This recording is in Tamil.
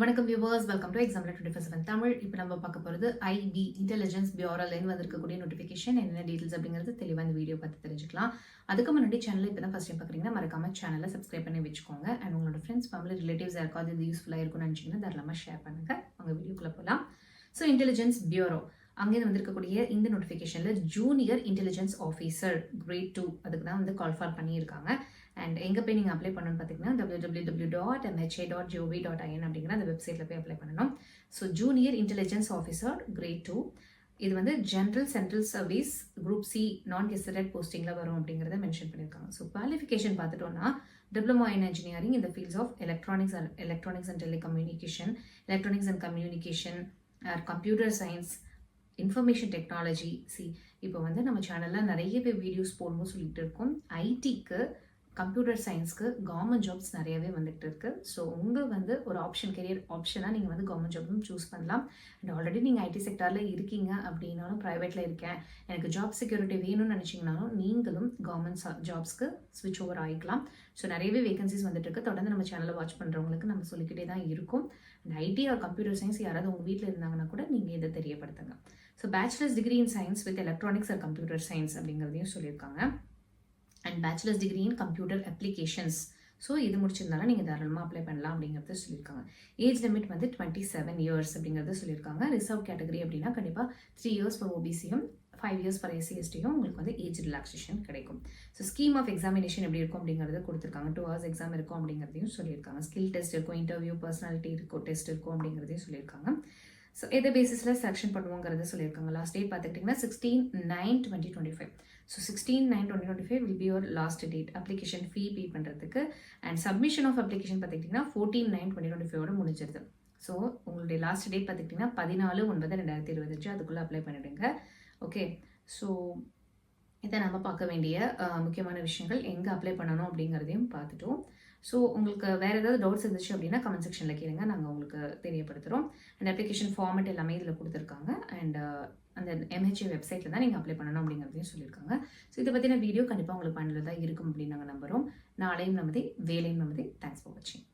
வணக்கம் viewers, welcome to example 24/7 Tamil. இப்போ நம்ம பார்க்க போகிறது ஐபி இன்டெலிஜென்ஸ் பியூரோலேருந்து வந்திருக்கக்கூடிய நோட்டிஃபிகேஷன் என்னென்ன டீட்டெயில்ஸ் அப்படிங்கிறது தெளிவாக இந்த வீடியோ பார்த்து தெரிஞ்சுக்கலாம். அதுக்கு முன்னாடி சேனல் இப்போ தான் ஃபஸ்ட் டைம் பார்க்குறீங்கன்னா மறக்காம சேனலை சப்ஸ்கிரைப் பண்ணி வச்சுக்கோங்க. அண்ட் உங்களோட ஃப்ரெண்ட்ஸ், ஃபேமிலி, ரிலேட்டிவ்ஸ் யாருக்காவது இது யூஸ்ஃபுல்லாக இருக்கும்னு நினச்சிங்கன்னா தாராளமாக ஷேர் பண்ணுங்கள். அவங்க வீடியோக்குள்ளே போகலாம். ஸோ இன்டெலிஜென்ஸ் பியூரோ அங்கேருந்து வந்திருக்கக்கூடிய இந்த நோட்டிஃபிகேஷனில் ஜூனியர் இன்டெலிஜென்ஸ் ஆஃபீஸர் கிரேட் 2 அதுக்கு தான் வந்து கால் ஃபார் பண்ணியிருக்காங்க. அண்ட் எங்கே போய் நீங்கள் அப்ளை பண்ணணும்னு பார்த்தீங்கன்னா www.mha.gov.in அப்படிங்கிற அந்த வெப்சைட்டில் போய் அப்ளை பண்ணணும். So junior intelligence officer grade 2 இது வந்து general central service group C non gazetted போஸ்டிங்கில் வரும் அப்படிங்கிறத மென்ஷன் பண்ணியிருக்காங்க. ஸோ குவாலிஃபிகேஷன் பார்த்துட்டோம்னா டிப்ளமோ இன் இன்ஜினியரிங் இந்த fields of electronics and telecommunication, electronics and communication, computer science, information technology. இப்போ வந்து நம்ம சேனலில் நிறைய பேர் வீடியோஸ் போடணும் சொல்லிட்டு இருக்கோம். ஐடிக்கு, கம்ப்யூட்டர் சயின்ஸ்க்கு கவர்மெண்ட் ஜாப்ஸ் நிறையவே வந்துட்டு இருக்கு. ஸோ உங்கள் வந்து ஒரு ஆப்ஷன், கெரியர் ஆப்ஷனாக நீங்கள் வந்து கவர்மெண்ட் ஜாப்பும் சூஸ் பண்ணலாம். அண்ட் ஆல்ரெடி நீங்கள் ஐடி செக்டரில் இருக்கீங்க அப்படின்னாலும், ப்ரைவேட்டில் இருக்கேன் எனக்கு ஜாப் செக்யூரிட்டி வேணும்னு நினச்சிங்கனாலும் நீங்களும் கவர்மெண்ட் ஜாப்ஸ்க்கு ஸ்விட்ச் ஓவர் ஆகிக்கலாம். ஸோ நிறையவே வேகன்சிஸ் வந்துட்டு இருக்கு. தொடர்ந்து நம்ம சேனலை வாட்ச் பண்ணுறவங்களுக்கு நம்ம சொல்லிக்கிட்டே தான் இருக்கும். And IT or computer science யாராவது உங்கள் வீட்டில் இருந்தாங்கன்னா கூட நீங்கள் இதை தெரியப்படுத்துங்க. So bachelor's degree in science with electronics or computer science அப்படிங்கிறதையும் சொல்லியிருக்காங்க. And bachelor's degree in computer applications. So இது முடிச்சிருந்தாலும் நீங்கள் தாராளமாக அப்ளை பண்ணலாம் அப்படிங்கிறத சொல்லியிருக்காங்க. ஏஜ் லிமிட் வந்து 27 இயர்ஸ் அப்படிங்கிறத சொல்லியிருக்காங்க. ரிசர்வ் கேட்டகரி அப்படின்னா கண்டிப்பாக 3 இயர்ஸ் ஃபார் ஓபிசியும் 5 இயர்ஸ் ஃபார் எஸ்சிஎஸ்டியும் உங்களுக்கு வந்து ஏஜ் ரிலாக்ஸேஷன் கிடைக்கும். ஸோ ஸ்கீம் ஆஃப் எக்ஸாமினேஷன் எப்படி இருக்கும் அப்படிங்கிறத கொடுத்துருக்காங்க. 2 hours எக்ஸாம் இருக்கும் அப்படிங்கிறதையும் சொல்லியிருக்காங்க. ஸ்கில் டெஸ்ட் இருக்கும், இன்டர்வியூ, பர்சனாலிட்டி இருக்கும், டெஸ்ட் இருக்கும் அப்படிங்கிறதையும் சொல்லியிருக்காங்க. ஸோ எந்த பேசிஸில் செலெக்ஷன் பண்ணுவோங்கிறத சொல்லியிருக்காங்க. லாஸ்ட் டேட் பார்த்துக்கிட்டிங்கன்னா 16/9/2025. So 16/9/2025 will be your last date application fee pay பண்ணுறதுக்கு. அண்ட் சப்மிஷன் ஆஃப் அப்ளிகேஷன் பார்த்துக்கிட்டிங்கன்னா 14/9/2025 முடிஞ்சிருது. ஸோ உங்களுடைய லாஸ்ட் டேட் பார்த்துக்கிட்டிங்கன்னா 14/9/2025 அதுக்குள்ளே அப்ளை பண்ணிவிடுங்க. ஓகே, ஸோ இதை நம்ம பார்க்க வேண்டிய முக்கியமான விஷயங்கள், எங்கே அப்ளை பண்ணணும் அப்படிங்கிறதையும் பார்த்துட்டோம். ஸோ உங்களுக்கு வேறு ஏதாவது டவுட்ஸ் இருந்துச்சு அப்படின்னா கமெண்ட் செக்ஷனில் கேளுங்க, நாங்கள் உங்களுக்கு தெரியப்படுத்துகிறோம். அண்ட் அப்ளிகேஷன் ஃபார்மெட் எல்லாமே இதில் கொடுத்துருக்காங்க. அண்ட் அந்த எம்ஹெச்ஏ வெப்சைட்டில் தான் நீங்கள் அப்ளை பண்ணணும் அப்படிங்கிறதையும் சொல்லியிருக்காங்க. ஸோ இதை பற்றின வீடியோ கண்டிப்பாக உங்களுக்கு பயனுள்ளதாக இருக்கும் அப்படின்னு நாங்கள் நம்புகிறோம். நாளையும் நமதே, வேலையும் நமதே. தேங்க்ஸ் ஃபார் வாட்சிங்.